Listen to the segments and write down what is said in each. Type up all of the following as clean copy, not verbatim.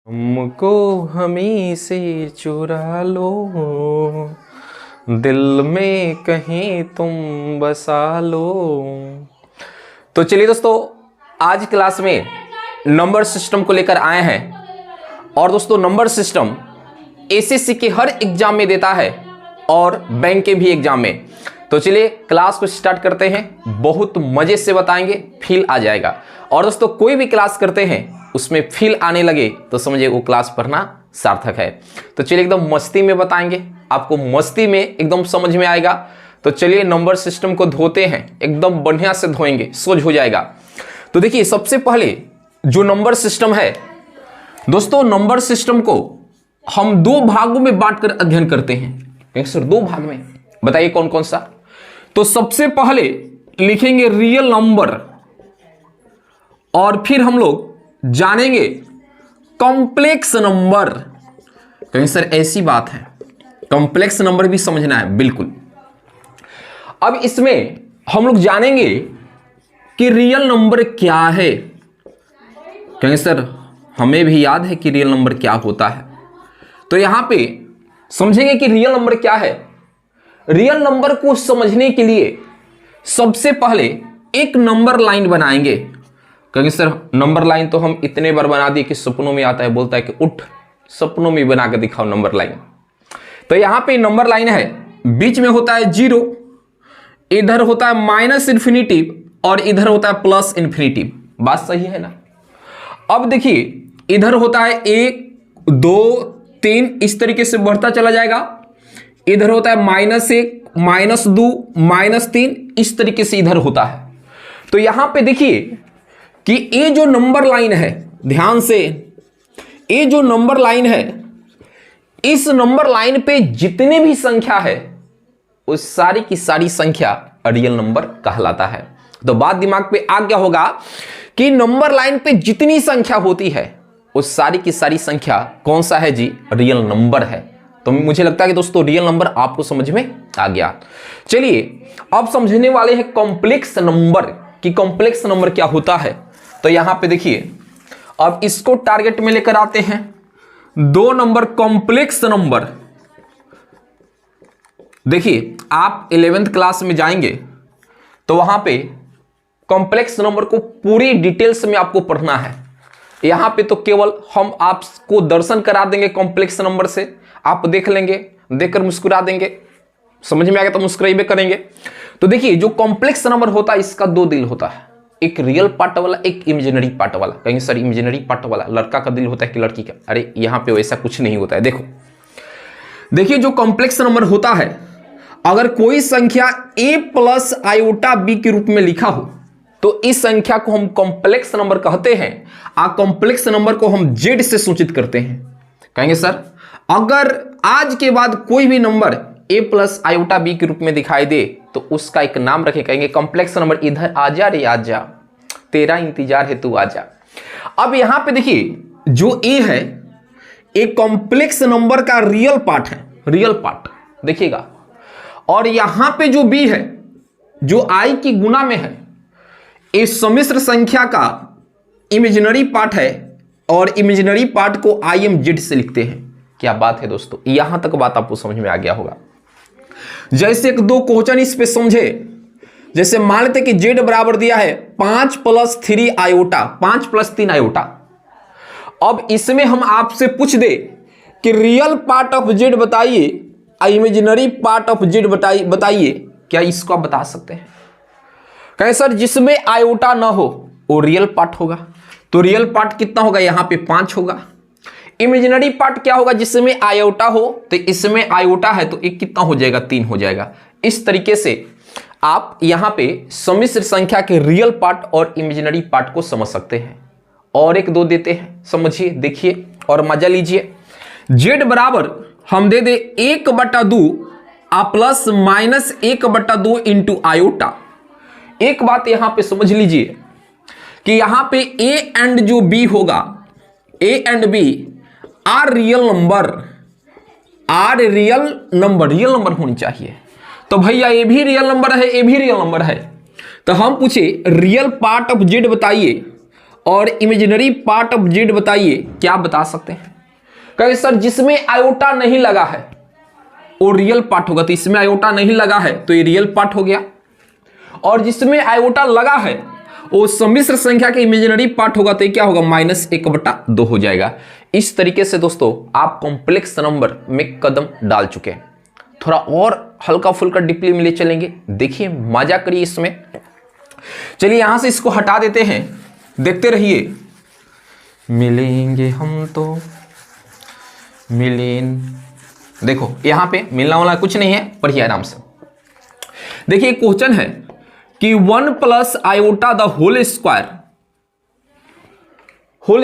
हमको हमी से चुरा लो, दिल में कहीं तुम बसा लो। तो चलिए दोस्तों, आज क्लास में नंबर सिस्टम को लेकर आए हैं। और दोस्तों, नंबर सिस्टम एसएससी के हर एग्जाम में देता है और बैंक के भी एग्जाम में। तो चलिए क्लास को स्टार्ट करते हैं। बहुत मजे से बताएंगे, फील आ जाएगा। और दोस्तों, कोई भी क्लास करते हैं उसमें फील आने लगे तो समझिए वो क्लास पढ़ना सार्थक है। तो चलिए एकदम मस्ती में बताएंगे, आपको मस्ती में एकदम समझ में आएगा। तो चलिए नंबर सिस्टम को धोते हैं, एकदम बढ़िया से धोएंगे, सोझ हो जाएगा। तो देखिए, सबसे पहले जो नंबर सिस्टम है दोस्तों, नंबर सिस्टम को हम दो भागों में बांटकर अध्ययन करते हैं। सर, दो भाग में बताइए कौन कौन सा? तो सबसे पहले लिखेंगे रियल नंबर, और फिर हम लोग जानेंगे कॉम्प्लेक्स नंबर। कहीं सर ऐसी बात है, कॉम्प्लेक्स नंबर भी समझना है? बिल्कुल। अब इसमें हम लोग जानेंगे कि रियल नंबर क्या है। कहीं सर हमें भी याद है कि रियल नंबर क्या होता है। तो यहां पे समझेंगे कि रियल नंबर क्या है। रियल नंबर को समझने के लिए सबसे पहले एक नंबर लाइन बनाएंगे। कहेंगे सर नंबर लाइन तो हम इतने बार बना दिए कि सपनों में आता है, बोलता है कि उठ सपनों में बना के दिखाओ नंबर लाइन। तो यहां पे नंबर लाइन है, बीच में होता है 0, इधर होता है माइनस इन्फिनिटिव और इधर होता है प्लस इन्फिनिटिव। बात सही है ना? अब देखिए, इधर होता है 1 2 3, इस तरीके से बढ़ता चला जाएगा। इधर होता है -1 -2 -3, इस तरीके से इधर होता है। तो यहां पे देखिए कि ये जो नंबर लाइन है, ध्यान से, ये जो नंबर लाइन है, इस नंबर लाइन पे जितने भी संख्या है उस सारी की सारी संख्या रियल नंबर कहलाता है। तो बात दिमाग पे आ गया होगा कि नंबर लाइन पे जितनी संख्या होती है उस सारी की सारी संख्या कौन सा है जी? रियल नंबर है। तो मुझे लगता है कि दोस्तों रियल नंबर आपको समझ में आ गया। चलिए अब समझने वाले हैं कॉम्प्लेक्स नंबर कि कॉम्प्लेक्स नंबर क्या होता है। तो यहां पे देखिए, अब इसको टारगेट में लेकर आते हैं। 2 नंबर कॉम्प्लेक्स नंबर। देखिए, आप 11th क्लास में जाएंगे तो वहां पे कॉम्प्लेक्स नंबर को पूरी डिटेल्स में आपको पढ़ना है। यहां पे तो केवल हम आपको दर्शन करा देंगे कॉम्प्लेक्स नंबर से, आप देख लेंगे, देखकर मुस्कुरा देंगे, समझ में आ गया तो मुस्कुराइबे करेंगे। तो देखिए, जो कॉम्प्लेक्स नंबर होता है इसका 2 दिल होता है, एक रियल पार्ट वाला, एक इमेजिनरी पार्ट वाला। कहेंगे सर इमेजिनरी पार्ट वाला लड़का का दिल होता है कि लड़की का? अरे यहां पे वैसा कुछ नहीं होता है। देखिए जो कॉम्प्लेक्स नंबर होता है, अगर कोई संख्या a प्लस आयोटा b के रूप में लिखा हो तो इस संख्या को हम कॉम्प्लेक्स नंबर कहते हैं। कॉम्प्लेक्स नंबर को हम z से सूचित करते हैं। कहेंगे सर अगर आज के बाद कोई भी number a plus iota b के रूप में दिखाई दे तो उसका एक नाम रखें, कहेंगे कॉम्प्लेक्स नंबर। इधर आजा रे आजा, तेरा इंतजार है, तू आजा। अब यहां पे देखिए, जो a है एक कॉम्प्लेक्स नंबर का रियल पार्ट है, रियल पार्ट देखिएगा। और यहां पे जो b है, जो i की गुना में है, इस सम्मिश्र संख्या का इमेजिनरी पार्ट है और इमेजिनरी पार्ट को IMZ से लिखते हैं। क्या बात है दोस्तों, यहां तक बात आपको समझ में आ गया होगा। जैसे एक 2 क्वेश्चन इस पे समझे, जैसे मान लेते कि z बराबर दिया है 5 + 3 आयोटा, 5 + 3 आयोटा। अब इसमें हम आपसे पूछ दे कि रियल पार्ट ऑफ z बताइए, इमेजिनरी पार्ट ऑफ z बताइए, क्या इसको आप बता सकते हैं? कहें सर जिसमें आयोटा ना हो वो रियल पार्ट होगा। तो रियल पार्ट कितना होगा? यहां पे 5 होगा। इमेजिनरी पार्ट क्या होगा? जिसमें आयोटा हो, तो इसमें आयोटा है तो एक कितना हो जाएगा? 3 हो जाएगा। इस तरीके से आप यहां पे सम्मिश्र संख्या के रियल पार्ट और इमेजिनरी पार्ट को समझ सकते हैं। और एक 2 देते हैं, समझिए, देखिए और मजा लीजिए। z बराबर हम दे दे 1/2 प्लस -1/2 इंटू आयोटा। एक बात यहां पे समझ लीजिए कि यहां पे a एंड जो b होगा, a and b are real number, are real number होनी चाहिए। तो भैया ये भी रियल नंबर है, ये भी रियल नंबर है। तो हम पूछे रियल पार्ट ऑफ z बताइए और इमेजिनरी पार्ट ऑफ जेड बताइए, क्या बता सकते हैं? कहेंगे सर जिसमें आयोटा नहीं लगा है वो रियल पार्ट होगा, तो इसमें आयोटा नहीं लगा है तो ये रियल पार्ट हो गया, और जिसमें आयोटा लगा है वो सम्मिश्र संख्या के इमेजिनरी पार्ट होगा, तो ये क्या होगा? -1/2 हो जाएगा। इस तरीके से दोस्तों आप कॉम्प्लेक्स नंबर में कदम डाल चुके हैं। थोड़ा और हल्का फुल्का डीपली में ले चलेंगे, देखिए मजा करिए इसमें। चलिए यहां से इसको हटा देते हैं, देखते रहिए। मिलेंगे हम तो मिलें, देखो यहां पे मिलना वाला कुछ नहीं है, पढ़िए आराम से। देखिए क्वेश्चन है कि 1 + आयोटा द होल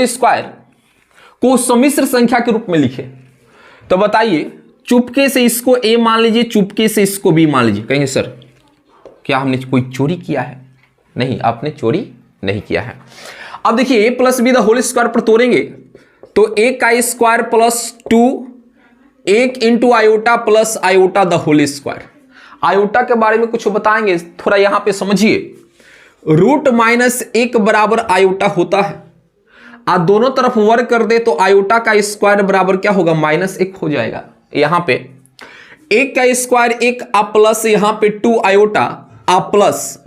स्क्वायर को सम्मिश्र संख्या के रूप में लिखे, तो बताइए चुपके से इसको a मान लीजिए, चुपके से इसको b मान लीजिए। कहेंगे सर क्या हमने कोई चोरी किया है? नहीं, आपने चोरी नहीं किया है। अब देखिए a + b the whole square पर तोड़ेंगे तो a का square + 2 1 × iota plus iota the whole square. Iota के बारे में कुछ बताएंगे, थोड़ा यहां पे समझिए। √-1 बराबर आयोटा होता है, आप दोनों तरफ वर्ग कर दे तो आयोटा का स्क्वायर बराबर क्या होगा? -1 हो जाएगा। यहां पे 1 का स्क्वायर 1 आ प्लस यहां पे 2 आयोटा आ प्लस।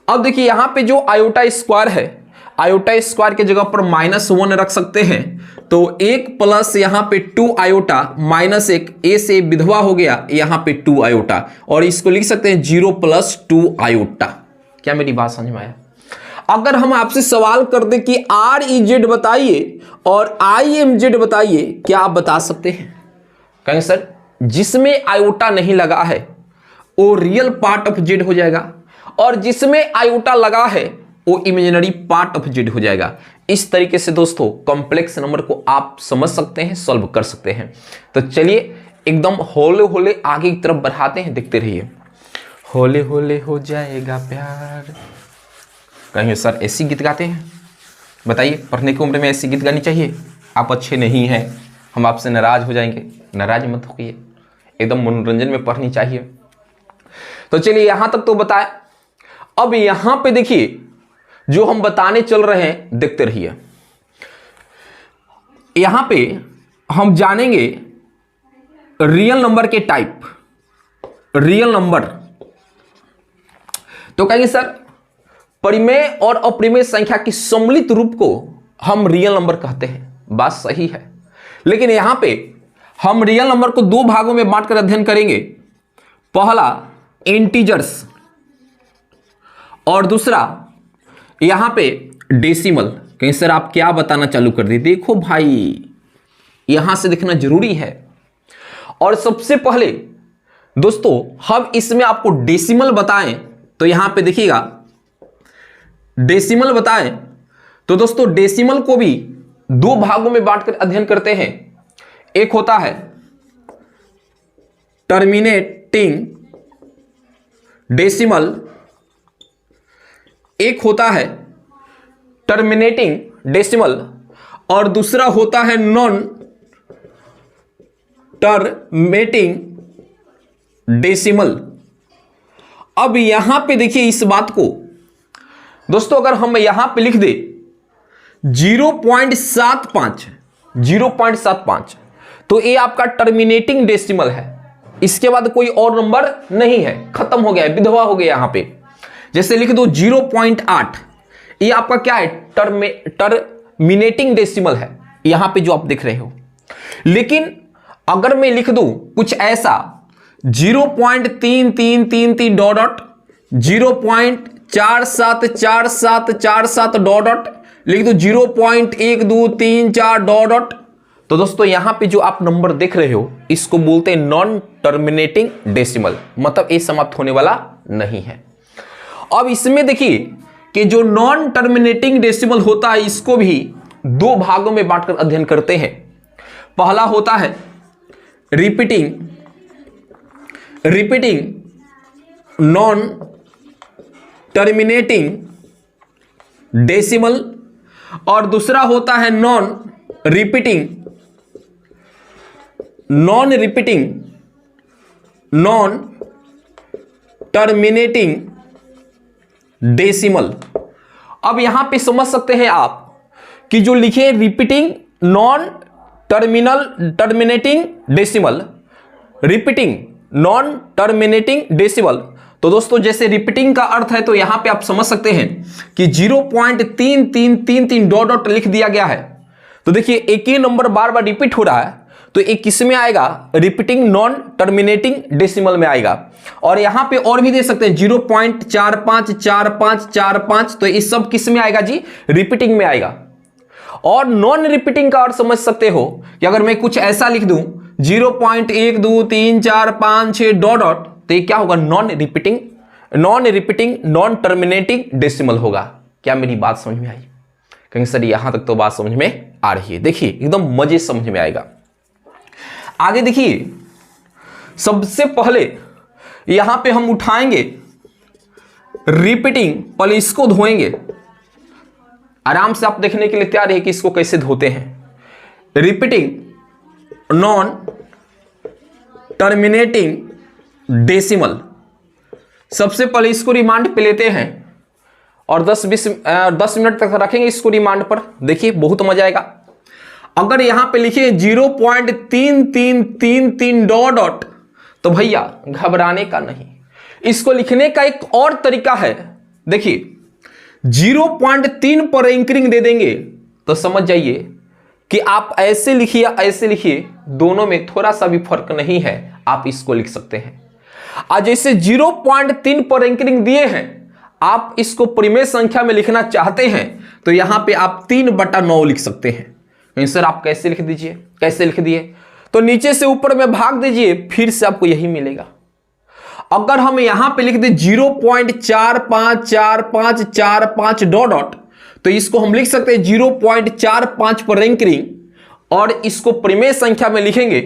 अब देखिए यहां पे जो आयोटा स्क्वायर है, आयोटा स्क्वायर के जगह पर -1 रख सकते हैं, तो 1 प्लस यहां पे 2 आयोटा -1, ए से विधवा हो गया यहां पे 2 आयोटा, और इसको लिख सकते हैं 0 + 2 आयोटा। क्या मेरी बात समझ में आया? अगर हम आपसे सवाल कर दे कि REZ बताइए और IMZ बताइए, क्या आप बता सकते हैं? कहेंगे सर जिसमें आयोटा नहीं लगा है वो रियल पार्ट ऑफ जेड हो जाएगा, और जिसमें आयोटा लगा है वो इमेजिनरी पार्ट ऑफ जेड हो जाएगा। इस तरीके से दोस्तों कॉम्प्लेक्स नंबर को आप समझ सकते हैं, सॉल्व कर सकते हैं। तो चलिए एकदम होले होले आगे की तरफ बढ़ाते हैं, देखते रहिए। होले होले हो जाएगा प्यार। कहेंगे सर ऐसी गीत गाते हैं? बताइए पढ़ने की उम्र में ऐसी गीत गानी चाहिए? आप अच्छे नहीं हैं, हम आपसे नाराज हो जाएंगे। नाराज मत होइए, एकदम मनोरंजन में पढ़नी चाहिए। तो चलिए यहां तक तो बताया। अब यहां पे देखिए जो हम बताने चल रहे हैं, देखते रहिए। यहां पे हम जानेंगे रियल नंबर के टाइप। रियल नंबर तो कहेंगे सर परिमेय और अप्रिमेय संख्या की सम्मिलित रूप को हम रियल नंबर कहते हैं। बात सही है, लेकिन यहां पे हम रियल नंबर को 2 भागों में बांटकर अध्ययन करेंगे। पहला इंटीजर्स और दूसरा यहां पे डेसिमल। कहीं सर आप क्या बताना चालू कर दिए? देखो भाई यहां से देखना जरूरी है। और सबसे पहले दोस्तों हम इसमें आपको डेसिमल बताएं, तो यहां पे देखिएगा डेसिमल बताएं तो दोस्तों डेसिमल को भी 2 भागों में बांटकर अध्ययन करते हैं। एक होता है टर्मिनेटिंग डेसिमल, एक होता है टर्मिनेटिंग डेसिमल, और दूसरा होता है नॉन टर्मिनेटिंग डेसिमल। अब यहां पे देखिए इस बात को दोस्तों, अगर हम यहां पे लिख दे 0.75 तो ये आपका टर्मिनेटिंग डेसिमल है। इसके बाद कोई और नंबर नहीं है, खत्म हो गया है, विधवा हो गया। यहां पे जैसे लिख दो 0.8, ये आपका क्या है? टर्मिनेटिंग डेसिमल है, यहां पे जो आप देख रहे हो। लेकिन अगर मैं लिख दूं कुछ ऐसा 0.3333 डॉट 0.474747 डॉट लिख दो 0.1234 डॉट, तो दोस्तों यहां पे जो आप नंबर देख रहे हो इसको बोलते हैं नॉन टर्मिनेटिंग डेसिमल, मतलब ये समाप्त होने वाला नहीं है। अब इसमें देखिए कि जो नॉन टर्मिनेटिंग डेसिमल होता है इसको भी 2 भागों में बांटकर अध्ययन करते हैं। पहला होता है रिपीटिंग नॉन टर्मिनेटिंग डेसिमल, और दूसरा होता है non repeating non terminating decimal. अब यहां पे समझ सकते हैं आप कि जो लिखे repeating non terminating decimal, repeating non terminating decimal, तो दोस्तों जैसे रिपीटिंग का अर्थ है तो यहां पे आप समझ सकते हैं कि 0.3333 डॉट डॉट लिख दिया गया है। तो देखिए एक ही नंबर बार बार रिपीट हो रहा है तो एक किस में आएगा, रिपीटिंग नॉन टर्मिनेटिंग डेसिमल में आएगा। और यहां पे और भी दे सकते हैं 0.454545, तो इस सब किस में आएगा जी, रिपीटिंग में आएगा। और नॉन रिपीटिंग का अर्थ समझ सकते हो कि अगर मैं कुछ ऐसा लिख दूं 0.12345 डॉट डॉट, तो ये क्या होगा, non repeating non terminating decimal होगा। क्या मेरी बात समझ में आई? कहीं सर यहां तक तो बात समझ में आ रही है। देखिए एकदम मजे समझ में आएगा। आगे देखिए, सबसे पहले यहां पे हम उठाएंगे रिपीटिंग, पहले इसको धोएंगे। आराम से आप देखने के लिए तैयार है कि इसको कैसे धोते हैं। रिपीटिंग नॉन टर्मिनेटिंग डेसिमल, सबसे पहले इसको रिमांड पे लेते हैं और 10 मिनट तक रखेंगे इसको रिमांड पर। देखिए बहुत मजा आएगा। अगर यहां पे लिखे 0.3333 डॉट डॉट, तो भैया घबराने का नहीं। इसको लिखने का एक और तरीका है। देखिए 0.3 पर एंकरिंग दे देंगे तो समझ जाइए कि आप ऐसे लिखिए ऐसे लिखिए, दोनों में थोड़ा सा भी फर्क नहीं है, आप इसको लिख सकते हैं। आज जैसे 0.3 पर एंकरिंग दिए हैं, आप इसको परिमेय संख्या में लिखना चाहते हैं तो यहां पे आप 3/9 लिख सकते हैं। सर आप कैसे लिख दीजिए, कैसे लिख दिए, तो नीचे से ऊपर में भाग दीजिए, फिर से आपको यही मिलेगा। अगर हम यहां पे लिख दे 0.454545 डॉट डॉट, तो इसको हम लिख सकते हैं 0.45 पर एंकरिंग, और इसको परिमेय संख्या में लिखेंगे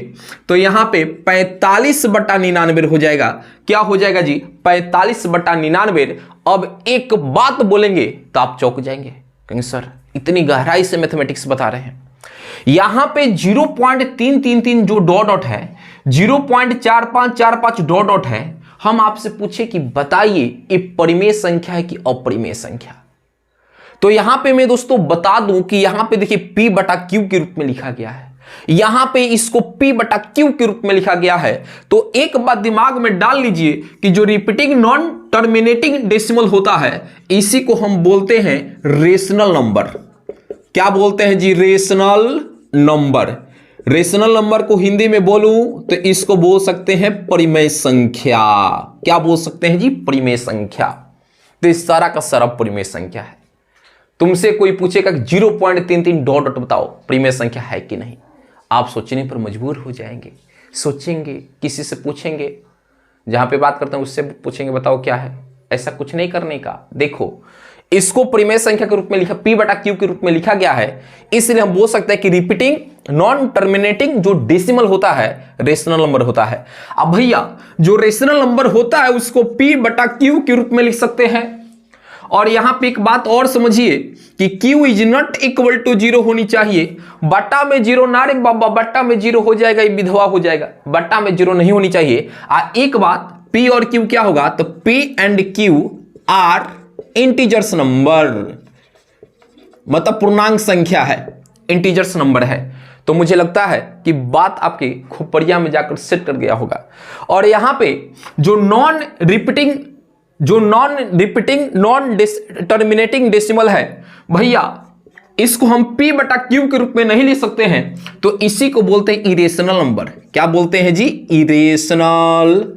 तो यहां पे 45/99 हो जाएगा। क्या हो जाएगा जी, 45/99। अब एक बात बोलेंगे तो आप चौंक जाएंगे, कहेंगे सर इतनी गहराई से मैथमेटिक्स बता रहे हैं। यहां पे 0.333 जो डॉट डॉट है, 0.4545 डॉट डॉट है, हम आपसे पूछे कि बताइए ये परिमेय संख्या है कि अपरिमेय संख्या। तो यहां पे मैं दोस्तों बता दूं कि यहां पे देखिए P/Q के रूप में लिखा गया है, यहां पे इसको P/Q के रूप में लिखा गया है। तो एक बात दिमाग में डाल लीजिए कि जो रिपीटिंग नॉन टर्मिनेटिंग डेसिमल होता है, इसी को हम बोलते हैं रेशनल नंबर। क्या बोलते हैं जी, रेशनल नंबर। रेशनल नंबर को हिंदी में बोलूं तो इसको बोल सकते हैं परिमेय संख्या। क्या बोल सकते हैं जी, परिमेय संख्या। तो इस सारा का सारा परिमेय संख्या है। तुमसे कोई पूछेगा कि 0.33 डॉट डॉट बताओ परिमेय संख्या है कि नहीं, आप सोचने पर मजबूर हो जाएंगे, सोचेंगे, किसी से पूछेंगे, जहां पे बात करते हैं उससे पूछेंगे बताओ क्या है। ऐसा कुछ नहीं करने का। देखो इसको परिमेय संख्या के रूप में लिखा, P/Q के रूप में लिखा गया है, इसलिए हम बोल सकते हैं कि रिपीटिंग नॉन टर्मिनेटिंग जो डेसिमल होता है रेशनल नंबर होता है। अब भैया जो रेशनल नंबर होता है उसको P/Q के रूप में लिख सकते हैं। और यहां पे एक बात और समझिए कि Q is not equal to 0 होनी चाहिए। बट्टा में 0 ना रे बाबा, बट्टा में 0 हो जाएगा, ये विधवा हो जाएगा, बट्टा में 0 नहीं होनी चाहिए। एक बात P और Q क्या होगा, तो P and Q are integers number, मतलब पूर्णांक संख्या है, इंटीजर्स नंबर है। तो मुझे लगता है कि बात आपकी खोपड़िया में जाकर सेट कर गया होगा। और यहां पे जो non repeating non terminating decimal है भैया, इसको हम P/Q के रूप में नहीं लिख सकते हैं, तो इसी को बोलते हैं इरेशनल नंबर। क्या बोलते हैं जी, इरेशनल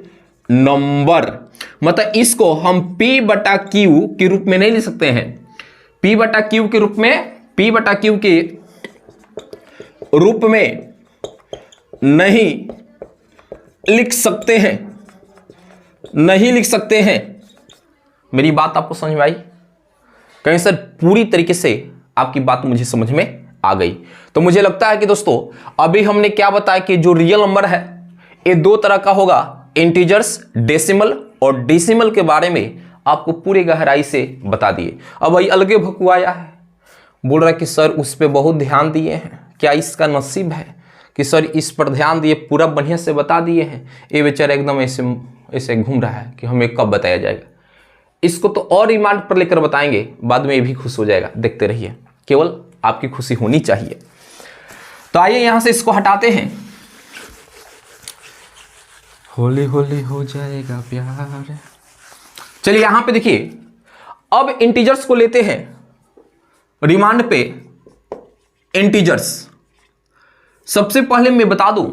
नंबर। मतलब इसको हम P/Q के रूप में नहीं लिख सकते हैं। P/Q के रूप में नहीं लिख सकते हैं, नहीं लिख सकते हैं। मेरी बात आपको समझ में आई? कहीं सर पूरी तरीके से आपकी बात मुझे समझ में आ गई। तो मुझे लगता है कि दोस्तों अभी हमने क्या बताया कि जो रियल नंबर है ये दो तरह का होगा, इंटीजर्स, डेसिमल, और डेसिमल के बारे में आपको पूरी गहराई से बता दिए। अब वही अलगे भकुआया है, बोल रहा है कि सर उस पर बहुत ध्यान दिए हैं, क्या इसका नसीब है कि सर इस पर ध्यान दिए, पूरा बढ़िया से बता दिए हैं। ये बेचारा एकदम ऐसे घूम रहा है कि हमें कब बताया जाएगा। इसको तो और रिमांड पर लेकर बताएंगे, बाद में ये भी खुश हो जाएगा। देखते रहिए, केवल आपकी खुशी होनी चाहिए। तो आइए यहां से इसको हटाते हैं। होली होली हो जाएगा प्यार। चलिए यहां पे देखिए, अब इंटीजर्स को लेते हैं रिमांड पे। इंटीजर्स, सबसे पहले मैं बता दूं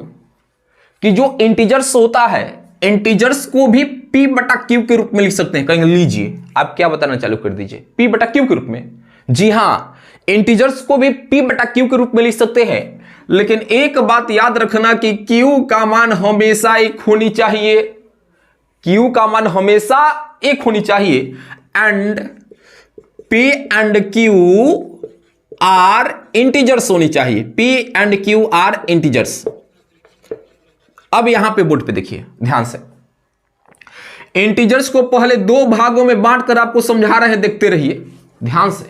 कि जो इंटीजर्स होता है, इंटीजर्स को भी p बटा क्यू के रूप में लिख सकते हैं। कहेंगे लीजिए, आप क्या बताना चालू कर दीजिए, p बटा क्यू के रूप में। जी हां, इंटीजर्स को भी p बटा क्यू के रूप में लिख सकते हैं, लेकिन एक बात याद रखना कि q का मान हमेशा एक होनी चाहिए। q का मान हमेशा एक होनी चाहिए। And p and q are integers होनी चाहिए। p and q are integers. अब यहां पे बोर्ड पे देखिए ध्यान से, इंटीजर्स को पहले दो भागों में बांटकर आपको समझा रहे हैं, देखते रहिए ध्यान से।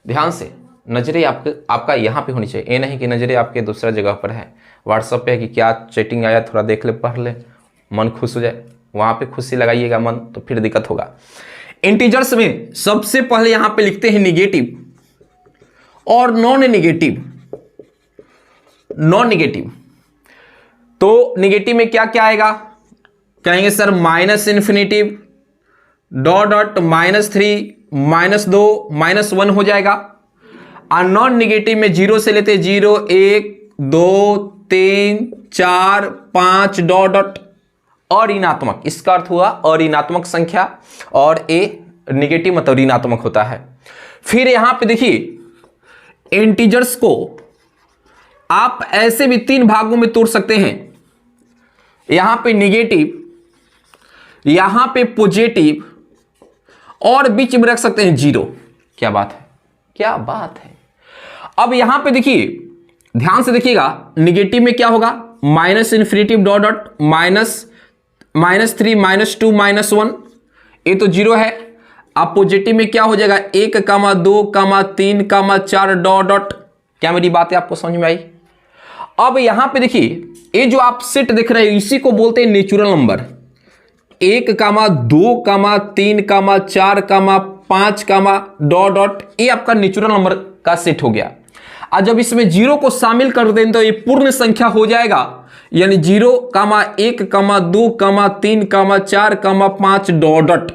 ध्यान से नजरें आपका यहां पे होनी चाहिए, ये नहीं कि नजरें आपके दूसरा जगह पर है, व्हाट्सएप पे है कि क्या चैटिंग आया थोड़ा देख ले, पढ़ ले, मन खुश हो जाए, वहां पे खुशी लगाइएगा मन, तो फिर दिक्कत होगा। इंटीजर्स में सबसे पहले यहां पे लिखते हैं निगेटिव और नॉन निगेटिव। नॉन निगेटिव, तो निगेटिव में क्या क्या आएगा, कहेंगे sir minus infinitive dot dot -3 -2 -1 हो जाएगा। और नॉन निगेटिव में जीरो से लेते 0 1 2 3 4 5 डॉट डॉट और ऋणात्मक, इसका अर्थ हुआ और ऋणात्मक संख्या, और ए निगेटिव मतलब ऋणात्मक होता है। फिर यहां पे देखिए इंटीजर्स को आप ऐसे भी तीन भागों में तोड़ सकते हैं, यहां पे निगेटिव, यहां पे पॉजिटिव, और बीच में रख सकते हैं 0। क्या बात है, क्या बात है। अब यहां पे देखिए ध्यान से देखिएगा, निगेटिव में क्या होगा, माइनस इन्फिनिटिव डॉट डॉट -3 -2 -1, ये तो 0 है। अब पॉजिटिव में क्या हो जाएगा, 1 2 3 4 डॉट डॉट। क्या मेरी बातें आपको समझ में आई। अब यहां पे देखिए ये जो आप सेट देख रहे हैं, इसी को बोलते हैं नेचुरल नंबर। 1 2 3 4 5 डॉट डॉट, ये आपका नेचुरल नंबर का सेट हो गया। और जब इसमें 0 को शामिल कर दें तो ये पूर्ण संख्या हो जाएगा, यानी 0 1 2 3 4 5 डॉट डॉट।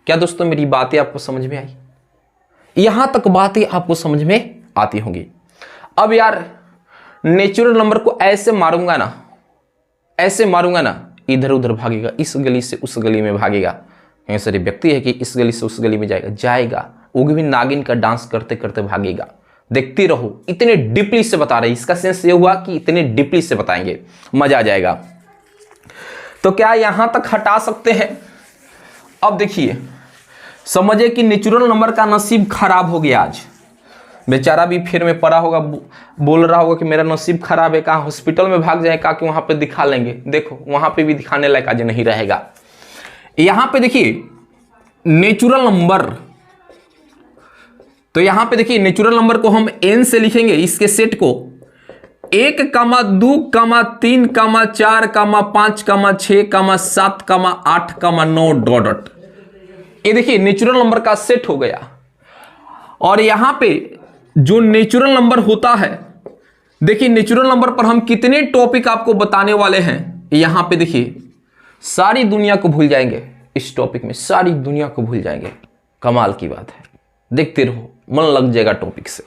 क्या दोस्तों मेरी बातें आपको समझ में आई, यहां तक बातें आपको समझ में आती होंगी। अब यार नेचुरल नंबर को ऐसे मारूंगा ना, ऐसे मारूंगा ना, इधर उधर भागेगा, इस गली से उस गली में भागेगा। ऐसा व्यक्ति है कि इस गली से उस गली में जाएगा, वो भी नागिन का डांस करते करते भागेगा। देखते रहो, इतने डीपली से बता रहे, इसका सेंस ये हुआ कि इतने डीपली से बताएंगे, मजा आ जाएगा। तो क्या यहां तक हटा सकते हैं। अब देखिए समझे कि नेचुरल नंबर का नसीब खराब हो गया आज। बेचारा भी फिर में पड़ा होगा, बोल रहा होगा कि मेरा नसीब खराब है, कहाँ हॉस्पिटल में भाग जाए, कहाँ कि वहां पे दिखा लेंगे। देखो वहां पे भी दिखाने लायक आज नहीं रहेगा। यहां पे देखिए नेचुरल नंबर, तो यहां पे देखिए नेचुरल नंबर को हम n से लिखेंगे, इसके सेट को 1 2 3 4 5 6 7 8 9 डॉट डॉट। ये देखिए नेचुरल नंबर का सेट हो गया। और यहां पे जो नेचुरल नंबर होता है, देखिए नेचुरल नंबर पर हम कितने टॉपिक आपको बताने वाले हैं। यहां पे देखिए सारी दुनिया को भूल जाएंगे, इस टॉपिक में सारी दुनिया को भूल जाएंगे। कमाल की बात है, देखते रहो, मन लग जाएगा टॉपिक से।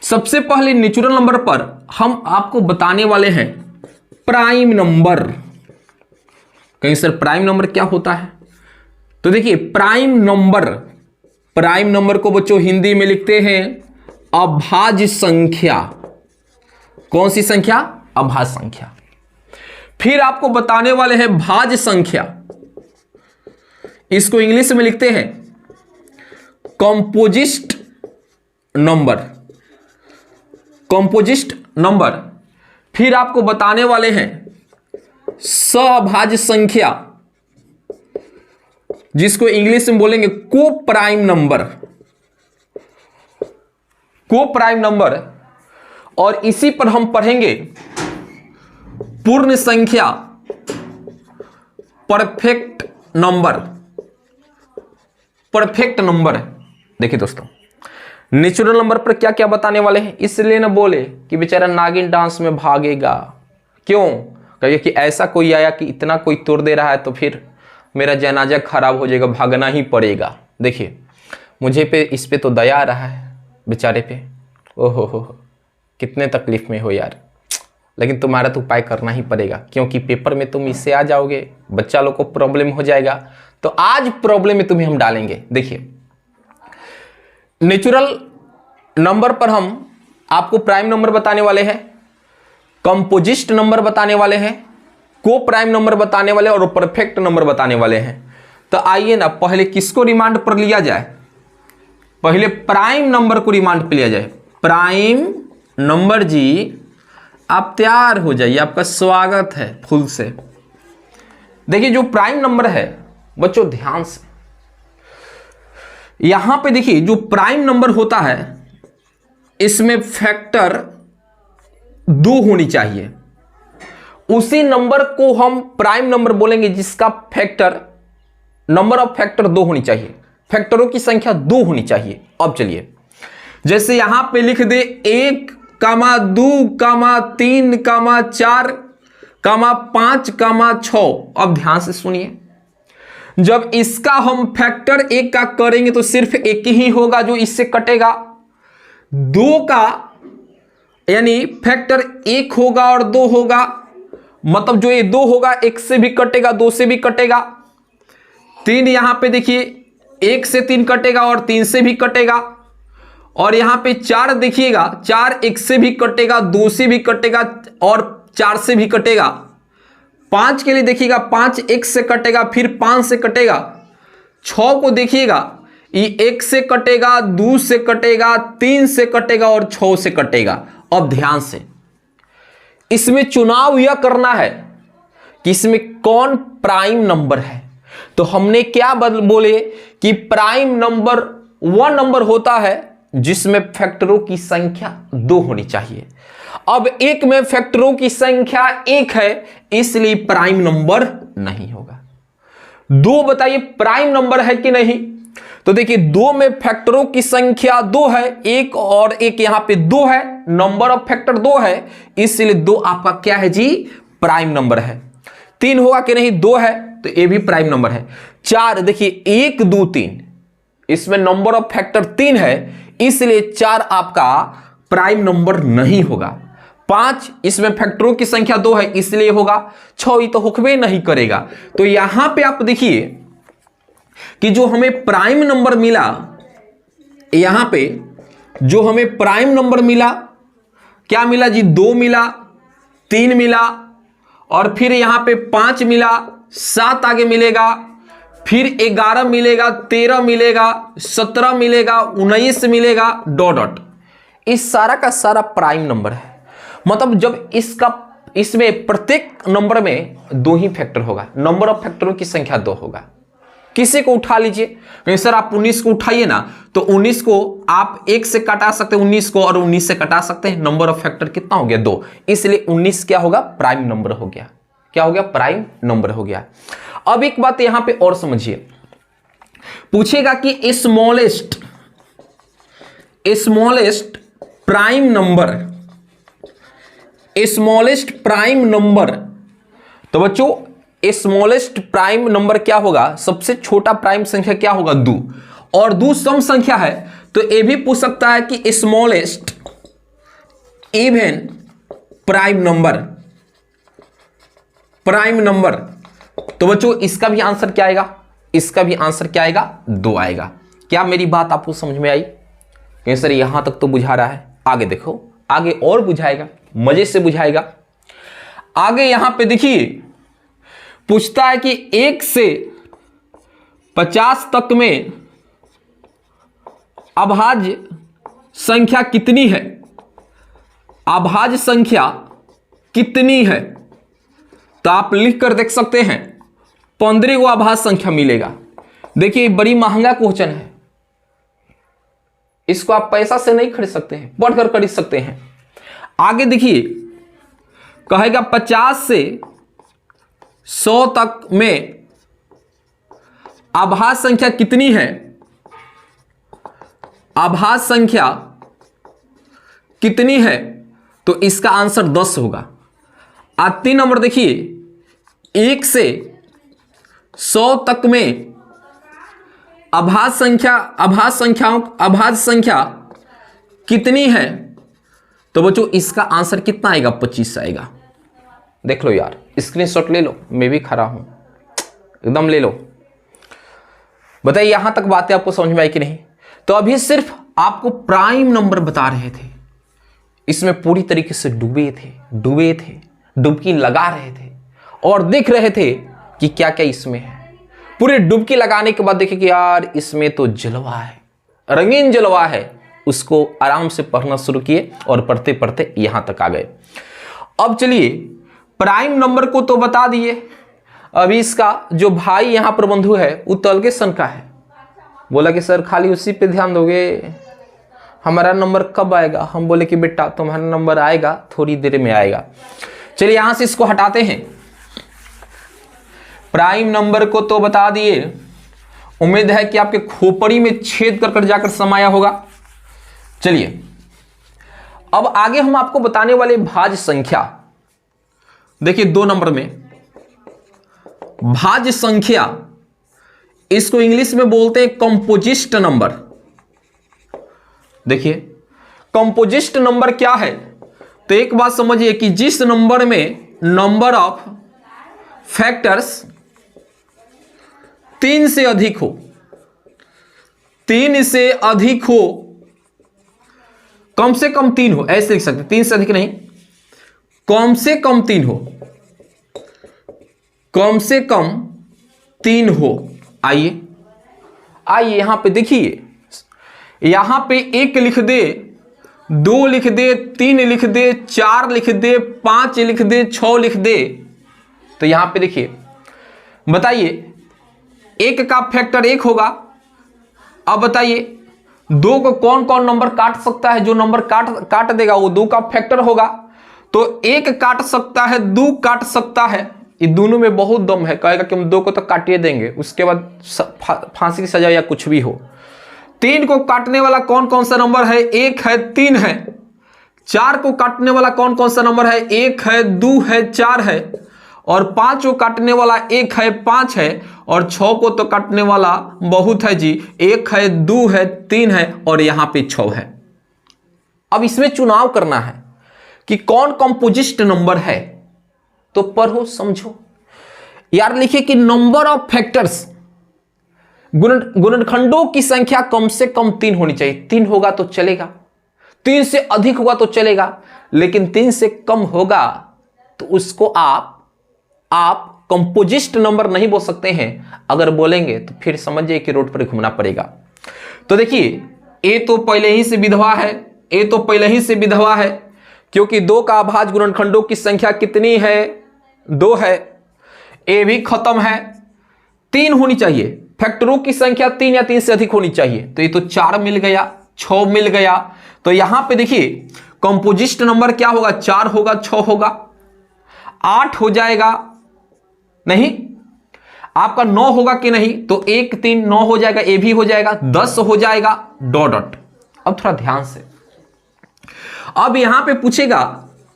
सबसे पहले नेचुरल नंबर पर हम आपको बताने वाले हैं प्राइम नंबर। कहीं सर प्राइम नंबर क्या होता है, तो देखिए प्राइम नंबर को बच्चों हिंदी में लिखते हैं अभाज्य संख्या। कौन सी संख्या, अभाज्य संख्या। फिर आपको बताने वाले हैं भाज्य संख्या, इसको इंग्लिश में लिखते हैं कंपोजिट नंबर। फिर आपको बताने वाले हैं सभाज्य संख्या, जिसको इंग्लिश में बोलेंगे को प्राइम नंबर। और इसी पर हम पढ़ेंगे पूर्ण संख्या, परफेक्ट परफेक्ट नंबर है। देखिए दोस्तों, नेचुरल नंबर पर क्या क्या बताने वाले हैं, इसलिए ना बोले कि बेचारा नागिन डांस में भागेगा। क्यों? कहिए कि ऐसा कोई आया कि इतना कोई तोड़ दे रहा है तो फिर मेरा जनाजा खराब हो जाएगा, भागना ही पड़ेगा। देखिए मुझे इस पे तो दया आ रहा है बेचारे पे। ओहो हो, कितने तकलीफ में हो यार, लेकिन तुम्हारा तो उपाय करना ही पड़ेगा, क्योंकि पेपर में तुम इससे आ जाओगे, बच्चा लोग को प्रॉब्लम हो जाएगा। तो आज प्रॉब्लम में तुम्हें हम डालेंगे। देखिए नेचुरल नंबर पर हम आपको प्राइम नंबर बताने वाले हैं, कंपोजिट नंबर बताने वाले हैं, को प्राइम नंबर बताने वाले और परफेक्ट नंबर बताने वाले हैं। तो आइए ना पहले किसको रिमांड पर लिया जाए, पहले प्राइम नंबर को रिमांड पर लिया जाए। प्राइम नंबर जी आप तैयार हो जाइए, आपका स्वागत है फुल से। देखिए जो प्राइम नंबर है बच्चों, ध्यान से यहां पे देखिए, जो प्राइम नंबर होता है इसमें फैक्टर 2 होनी चाहिए। उसी नंबर को हम प्राइम नंबर बोलेंगे जिसका फैक्टर, नंबर ऑफ फैक्टर 2 होनी चाहिए, फैक्टरों की संख्या 2 होनी चाहिए। अब चलिए जैसे यहां पे लिख दे 1, 2, 3, 4, 5, 6। अब ध्यान से सुनिए, जब इसका हम फैक्टर 1 का करेंगे तो सिर्फ 1 ही होगा जो इससे कटेगा। 2 का यानी फैक्टर 1 होगा और 2 होगा, मतलब जो ये 2 होगा 1 से भी कटेगा, 2 से भी कटेगा। 3 यहां पे देखिए 1 से 3 कटेगा और 3 से भी कटेगा। और यहां पे 4 देखिएगा, 4 1 से भी कटेगा, 2 से भी कटेगा और 4 से भी कटेगा। 5 के लिए देखिएगा, 5 1 से कटेगा, फिर 5 से कटेगा। 6 को देखिएगा, ये 1 से कटेगा, 2 से कटेगा, 3 से कटेगा और 6 से कटेगा। अब ध्यान से इसमें चुनाव यह करना है कि इसमें कौन प्राइम नंबर है। तो हमने क्या बोले कि प्राइम नंबर वह नंबर होता है जिसमें फैक्टरों की संख्या 2 होनी चाहिए। अब 1 में फैक्टरों की संख्या 1 है, इसलिए प्राइम नंबर नहीं होगा। 2 बताइए प्राइम नंबर है कि नहीं? तो देखिए 2 में फैक्टरों की संख्या 2 है, 1 और 1 यहां पे 2 है, नंबर ऑफ फैक्टर 2 है, इसलिए 2 आपका क्या है जी? प्राइम नंबर है। 3 होगा कि नहीं? 2 है तो ये भी प्राइम नंबर है। 4 देखिए 1 2 3, इसमें नंबर ऑफ फैक्टर 3 है, इसलिए 4 आपका प्राइम नंबर नहीं होगा। 5 इसमें फैक्टरों की संख्या 2 है, इसलिए होगा। 6 ये तो होकवे नहीं करेगा। तो यहां पे आप देखिए कि जो हमें प्राइम नंबर मिला, यहां पे जो हमें प्राइम नंबर मिला, क्या मिला जी? 2 मिला, 3 मिला और फिर यहां पे 5 मिला, 7 आगे मिलेगा, फिर 11 मिलेगा, 13 मिलेगा, 17 मिलेगा, 19 मिलेगा, डॉट। इस सारा का सारा प्राइम नंबर है। मतलब जब इसमें प्रत्येक नंबर में 2 ही फैक्टर होगा, नंबर ऑफ फैक्टरों की संख्या 2 होगा। किसी को उठा लीजिए, कहीं सर आप 19 को उठाइए ना, तो 19 को आप 1 से कटा सकते हैं, 19 को, और 19 से कटा सकते हैं। नंबर ऑफ फैक्टर कितना हो गया? 2, इसलिए 19 क्या होगा? प्राइम नंबर हो गया। क्या हो गया? प्राइम नंबर हो गया। अब एक बात यहां पे और समझिए, पूछेगा कि smallest prime number, smallest prime number. तो बच्चों स्मॉलेस्ट प्राइम नंबर क्या होगा? सबसे छोटा प्राइम संख्या क्या होगा? 2। और 2 सम संख्या है, तो ये भी पूछ सकता है कि स्मॉलेस्ट इवन प्राइम नंबर। तो बच्चों इसका भी आंसर क्या आएगा? इसका भी आंसर क्या आएगा? 2 आएगा। क्या मेरी बात आपको समझ में आई? कहीं सर यहां तक तो बुझा रहा है, आगे देखो, आगे और बुझाएगा, मजे से बुझाएगा। आगे यहां पे देखिए पूछता है कि 1 से 50 तक में अभाज्य संख्या कितनी है? अभाज्य संख्या कितनी है? तो आप लिख कर देख सकते हैं 15 को अभाज्य संख्या मिलेगा। देखिए बड़ी महंगा क्वेश्चन है, इसको आप पैसा से नहीं खरीद सकते हैं, पढ़कर खरीद सकते हैं। आगे देखिए कहेगा 50 से 100 तक में अभाज्य संख्या कितनी है? अभाज्य संख्या कितनी है, तो इसका आंसर 10 होगा। 3 नंबर देखिए, 1 से 100 तक में अभाज्य संख्या कितनी है, तो बच्चों इसका आंसर कितना आएगा, 25 आएगा। देख लो यार, स्क्रीनशॉट ले लो, मैं भी खड़ा हूं, एकदम ले लो। बताइए यहां तक बातें आपको समझ में आई कि नहीं। तो अभी सिर्फ आपको प्राइम नंबर बता रहे थे, इसमें पूरी तरीके से डूबे थे, डुबकी लगा रहे थे और देख रहे थे कि क्या क्या इसमें है। पूरी डुबकी लगाने के बाद देखे कि यार इसमें तो जलवा है, रंगीन जलवा है। उसको आराम से पढ़ना शुरू किए और पढ़ते पढ़ते यहां तक आ गए। अब चलिए, प्राइम नंबर को तो बता दिए। अभी इसका जो भाई यहां पर बंधु है वो तलके सन का है। बोला कि सर खाली उसी पे ध्यान दोगे, हमारा नंबर कब आएगा। हम बोले कि बेटा तुम्हारा नंबर आएगा, थोड़ी देर में आएगा। चलिए यहां से इसको हटाते हैं। प्राइम नंबर को तो बता दिए, उम्मीद है कि आपके खोपड़ी में छेद कर जाकर समाया होगा। चलिए अब आगे हम आपको बताने वाले भाज्य संख्या। देखिए 2 नंबर में भाज्य संख्या, इसको इंग्लिश में बोलते हैं कंपोजिस्ट नंबर। देखिए कंपोजिस्ट नंबर क्या है, तो एक बात समझिए कि जिस नंबर में नंबर ऑफ फैक्टर्स 3 से अधिक हो, 3 से अधिक हो, कम से कम 3 हो, ऐसे लिख सकते, 3 से अधिक नहीं, कम से कम 3 हो, कम से कम 3 हो। आइए यहां पे देखिए, यहां पे 1 लिख दे, 2 लिख दे, 3 लिख दे, 4 लिख दे, 5 लिख दे, 6 लिख दे, तो यहां पे देखिए बताइए 1 का फैक्टर 1 होगा। अब बताइए 2 को कौन कौन नंबर काट सकता है, जो नंबर काट देगा वो 2 का फैक्टर होगा। तो 1 काट सकता है, 2 काट सकता है, ये दोनों में बहुत दम है। कहेगा कि हम 2 को तो काटिए देंगे, उसके बाद फांसी की सजा या कुछ भी हो। 3 को काटने वाला कौन कौन सा नंबर है, 1 है, 3 है। 4 को काटने वाला कौन कौन सा नंबर है, 1 है, 2 है, 4 है। और 5 को काटने वाला 1 है, 5 है। और 6 को तो काटने वाला बहुत है जी, 1 है, 2 है, 3 है और यहां पे 6 है। अब इसमें चुनाव करना है कि कौन कंपोजिस्ट नंबर है, तो पढ़ो समझो यार। लिखिए कि नंबर ऑफ फैक्टर्स, गुणनखंडों की संख्या कम से कम 3 होनी चाहिए। 3 होगा तो चलेगा, 3 से अधिक होगा तो चलेगा, लेकिन 3 से कम होगा तो उसको आप कंपोजिस्ट नंबर नहीं बोल सकते हैं। अगर बोलेंगे तो फिर समझिए कि रोड पर घूमना पड़ेगा। तो देखिए ए तो पहले ही से विधवा है, क्योंकि 2 का अभाज्य गुणनखंडों की संख्या कितनी है, 2 है। ए भी खत्म है, 3 होनी चाहिए, फैक्टरों की संख्या 3 या 3 से अधिक होनी चाहिए। तो ये तो 4 मिल गया, 6 मिल गया। तो यहां पे देखिए कंपोजिस्ट नंबर क्या होगा, 4 होगा, 6 होगा, 8 हो जाएगा, नहीं आपका 9 होगा कि नहीं, तो 1 3 9 हो जाएगा, ए भी हो जाएगा, 10 हो जाएगा, डॉट। अब थोड़ा ध्यान से, अब यहां पे पूछेगा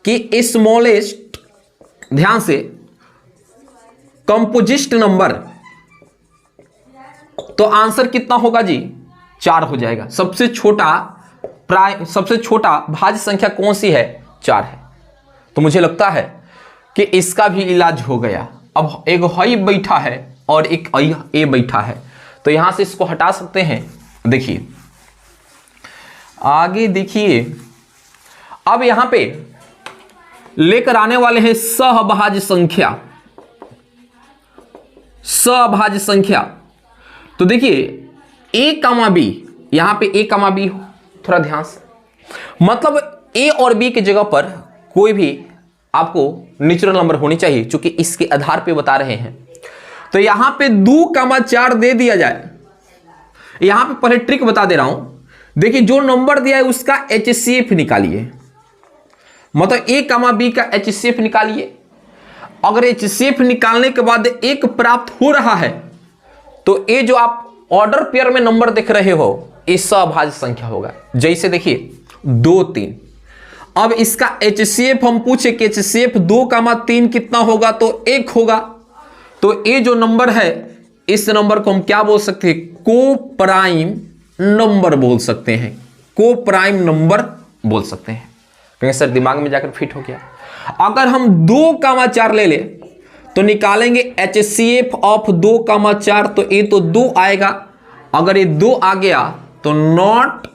कि स्मॉलेस्ट, ध्यान से, कंपोजिस्ट नंबर, तो आंसर कितना होगा जी, 4 हो जाएगा। सबसे छोटा भाज्य संख्या कौन सी है, 4 है। तो मुझे लगता है कि इसका भी इलाज हो गया। अब एक हई बैठा है और एक ए बैठा है, तो यहां से इसको हटा सकते हैं। देखिए आगे देखिए, अब यहां पे लेकर आने वाले हैं सहभाज्य संख्या। तो देखिए ए कामा बी, यहां पे ए कामा बी हो, थोड़ा ध्यान से, मतलब ए और बी की जगह पर कोई भी आपको नेचुरल नंबर होनी चाहिए, क्योंकि इसके आधार पे बता रहे हैं। तो यहां पे 2,4 दे दिया जाए। यहां पे पहले ट्रिक बता दे रहा हूं। देखिए जो नंबर दिया है उसका HCF निकालिए, मतलब ए कामा बी का HCF निकालिए। अगर HCF निकालने के बाद 1 प्राप्त हो रहा है, तो ये जो आप ऑर्डर पेयर में नंबर देख रहे हो, ये सभाज्य संख्या होगा। जैसे देखिए 2 3, अब इसका HCF हम पूछे कि HCF 2,3 कितना होगा, तो 1 होगा। तो ये जो नंबर है इस नंबर को हम क्या बोल सकते हैं, को प्राइम नंबर बोल सकते हैं, को प्राइम नंबर बोल सकते हैं। क्योंकि सर दिमाग में जाकर फिट हो गया। अगर हम 2,4 ले ले तो निकालेंगे HCF ऑफ 2,4, तो ये तो 2 आएगा। अगर ये 2 आ गया तो नॉट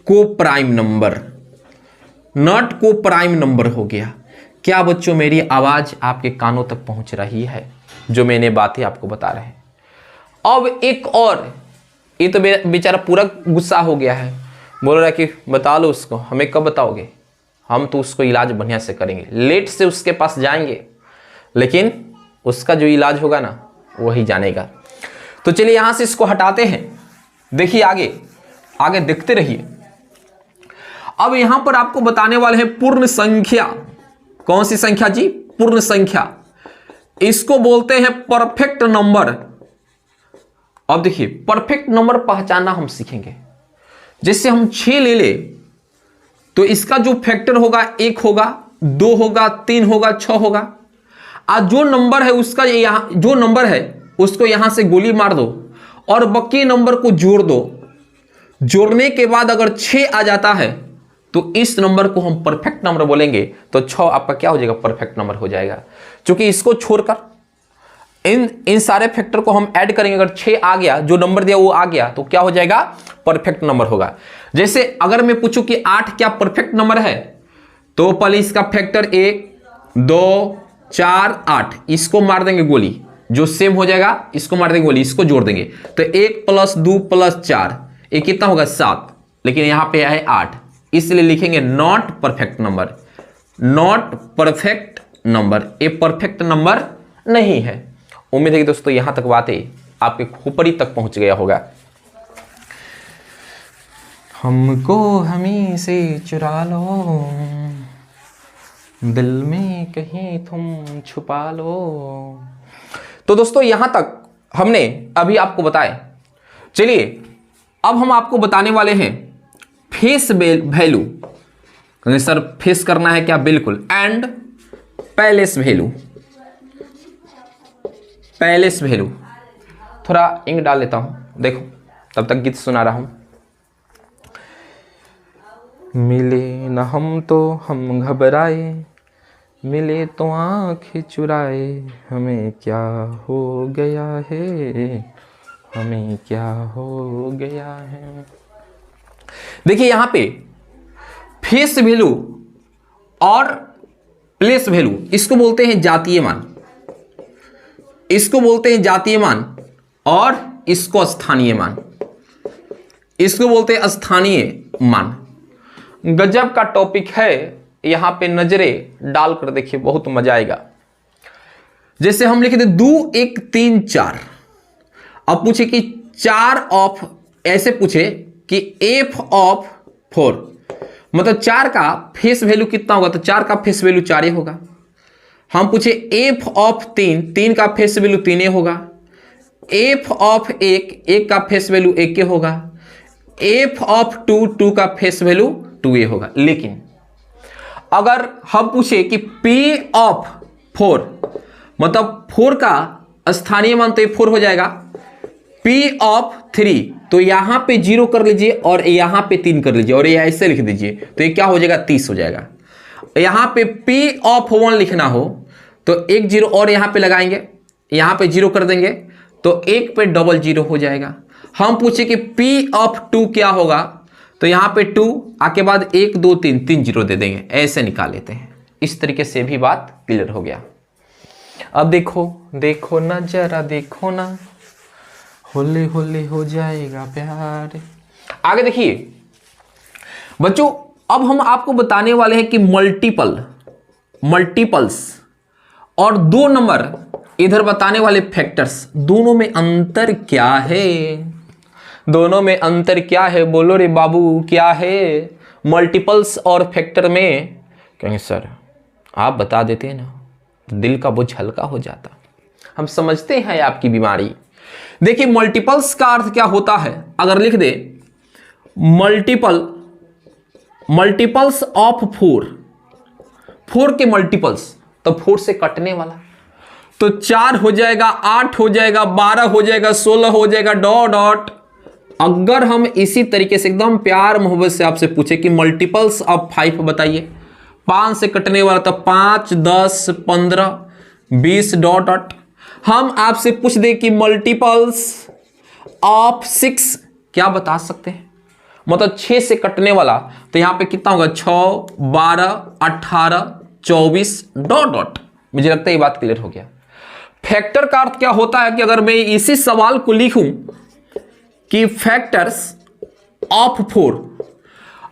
को प्राइम नंबर, नॉट को प्राइम नंबर हो गया। क्या बच्चों मेरी आवाज आपके कानों तक पहुंच रही है, जो मैंने बातें आपको बता रहे हैं। अब एक और, ये तो बेचारा पूरा गुस्सा हो गया है, बोल रहा है कि बता लो उसको, हमें कब बताओगे, हम तो उसको इलाज बढ़िया से करेंगे, लेट से उसके पास जाएंगे, लेकिन उसका जो इलाज होगा ना वही जानेगा। तो चलिए यहां से इसको हटाते हैं। देखिए आगे आगे देखते रहिए। अब यहां पर आपको बताने वाले हैं पूर्ण संख्या। कौन सी संख्या जी, पूर्ण संख्या। इसको बोलते हैं परफेक्ट नंबर। अब देखिए परफेक्ट नंबर पहचानना हम सीखेंगे। जैसे हम 6 ले ले तो इसका जो फैक्टर होगा 1 होगा, 2 होगा, 3 होगा, 6 होगा। आज जो नंबर है उसका यहां जो नंबर है उसको यहां से गोली मार दो और बाकी नंबर को जोड़ दो। जोड़ने के बाद अगर 6 आ जाता है तो इस नंबर को हम परफेक्ट नंबर बोलेंगे। तो 6 आपका क्या हो जाएगा, परफेक्ट नंबर हो जाएगा। क्योंकि इसको छोड़कर इन सारे फैक्टर को हम ऐड करेंगे। अगर 6 आ गया, जो नंबर दिया वो आ गया, तो क्या हो जाएगा, परफेक्ट नंबर होगा। जैसे अगर मैं पूछूं कि 8 क्या परफेक्ट नंबर है, तो पहले इसका फैक्टर 1 2 4 8, इसको मार देंगे गोली, जो सेम हो जाएगा इसको मार देंगे गोली, इसको जोड़ देंगे तो 1 + 2 + 4, ये कितना होगा 7, लेकिन यहां पे है 8, इसलिए लिखेंगे not perfect number. Not perfect number, ये परफेक्ट नंबर नहीं है। उम्मीद है कि दोस्तों यहां तक बातें आपके खोपड़ी तक पहुंच गया होगा। हमको हमी से चुरा लो, दिल में कहीं तुम छुपा लो। तो दोस्तों यहां तक हमने अभी आपको बताया। चलिए अब हम आपको बताने वाले हैं फेस वैल्यू। सर फेस करना है क्या, बिल्कुल। And palace value. Palace value, थोड़ा इंक डाल लेता हूं, देखो तब तक गीत सुना रहा हूं। मिले न हम तो हम घबराए, मिले तो आंखें चुराए, हमें क्या हो गया है, हमें क्या हो गया है। देखिए यहां पे फेस वैल्यू और प्लेस वैल्यू, इसको बोलते हैं जातीय मान, इसको बोलते हैं जातीय मान, और इसको स्थानीय मान, इसको बोलते हैं स्थानीय मान। गजब का टॉपिक है, यहां पे नजरें डालकर देखिए, बहुत मजा आएगा। जैसे हम लिखे थे 2 1 3 4, अब पूछे कि 4 ऑफ, ऐसे पूछे कि f ऑफ 4, मतलब 4 का फेस वैल्यू कितना होगा, तो 4 का फेस वैल्यू 4 ही होगा। हम पूछे f ऑफ 3, 3 का फेस वैल्यू 3 होगा। f ऑफ 1, 1 का फेस वैल्यू 1 होगा। f ऑफ 2, 2 का फेस वैल्यू 2 होगा। लेकिन अगर हम पूछे कि p ऑफ 4, मतलब 4 का स्थानीय मान तो ये 4 हो जाएगा। p ऑफ 3, तो यहां पे 0 कर लीजिए और यहां पे 3 कर लीजिए और ये ऐसे लिख दीजिए, तो ये क्या हो जाएगा, 30 हो जाएगा। यहां पे p ऑफ 1 लिखना हो तो 1 0 और यहां पे लगाएंगे, यहां पे 0 कर देंगे तो 1 पे डबल 0 हो जाएगा। हम पूछे कि p ऑफ 2 क्या होगा, तो यहां पे 2 आके बाद 1 2 3 3 0 दे देंगे, ऐसे निकाल लेते हैं। इस तरीके से भी बात क्लियर हो गया। अब देखो देखो ना, जरा देखो ना, होले होले हो जाएगा प्यार। आगे देखिए बच्चों, अब हम आपको बताने वाले हैं कि मल्टीपल्स और 2 नंबर इधर बताने वाले फैक्टर्स, दोनों में अंतर क्या है, दोनों में अंतर क्या है, बोलो रे बाबू क्या है मल्टीपल्स और फैक्टर में। कहेंगे सर आप बता देते हैं ना तो दिल का बोझ हल्का हो जाता। हम समझते हैं आपकी बीमारी। देखिए मल्टीपल्स का अर्थ क्या होता है, अगर लिख दे मल्टीपल्स ऑफ 4 के मल्टीपल्स, तो 4 से कटने वाला, तो 4 हो जाएगा, 8 हो जाएगा, 12 हो जाएगा, 16 हो जाएगा, डॉट। अगर हम इसी तरीके से एकदम प्यार मोहब्बत से आपसे पूछे कि मल्टीपल्स ऑफ 5 बताइए, 5 से कटने वाला, तो 5, 10, 15, 20, डॉट। हम आपसे पूछ दे कि मल्टीपल्स ऑफ 6 क्या बता सकते हैं, मतलब 6 से कटने वाला, तो यहां पे कितना होगा, 6, 12, 18, 24, डॉट। मुझे लगता है ये बात क्लियर हो गया। फैक्टर का अर्थ क्या होता है कि अगर मैं इसी सवाल को लिखूं कि फैक्टर्स ऑफ 4,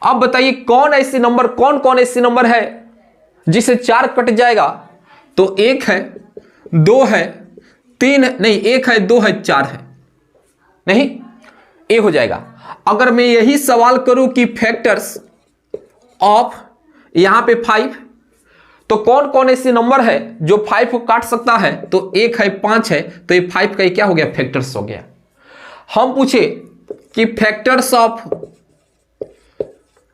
अब बताइए कौन ऐसे नंबर है जिसे 4 कट जाएगा, तो 1 है, 2 है, 3 नहीं, 1 है, 2 है, 4 है, नहीं, ए हो जाएगा। अगर मैं यही सवाल करूं कि फैक्टर्स ऑफ यहां पे 5, तो कौन कौन ऐसे नंबर है जो 5 को काट सकता है, तो 1 है, 5 है, तो ये 5 का क्या हो गया, फैक्टर्स हो गया। हम पूछे कि फैक्टर्स ऑफ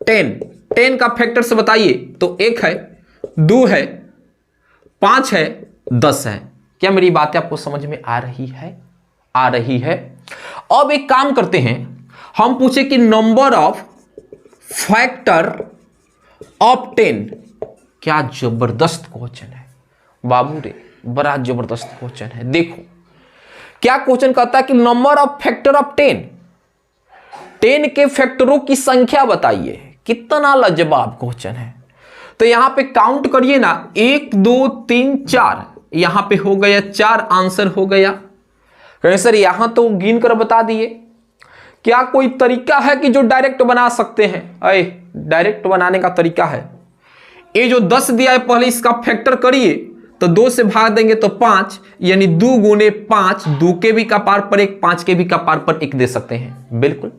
10 का फैक्टर्स बताइए, तो 1 है, 2 है, 5 है, 10 है। क्या मेरी बातें आपको समझ में आ रही है? अब एक काम करते हैं, हम पूछे कि नंबर ऑफ फैक्टर ऑफ 10। क्या जबरदस्त क्वेश्चन है बाबू रे, बड़ा जबरदस्त क्वेश्चन है। देखो क्या क्वेश्चन कहता है कि नंबर ऑफ फैक्टर ऑफ 10 के फैक्टरों की संख्या बताइए। कितना लाजवाब क्वेश्चन है। तो यहां पे काउंट करिए ना, 1, 2, 3, 4, यहां पे हो गया 4, आंसर हो गया। कहें सर यहां तो गिन कर बता दिए, क्या कोई तरीका है कि जो डायरेक्ट बना सकते हैं? अरे डायरेक्ट बनाने का तरीका है, ये जो 10 दिया है पहले इसका फैक्टर करिए, तो 2 से भाग देंगे तो 5, यानी 2 गुने 5, 2 के भी कपार पर 1, 5 के भी कपार पर 1 दे सकते हैं, बिल्कुल।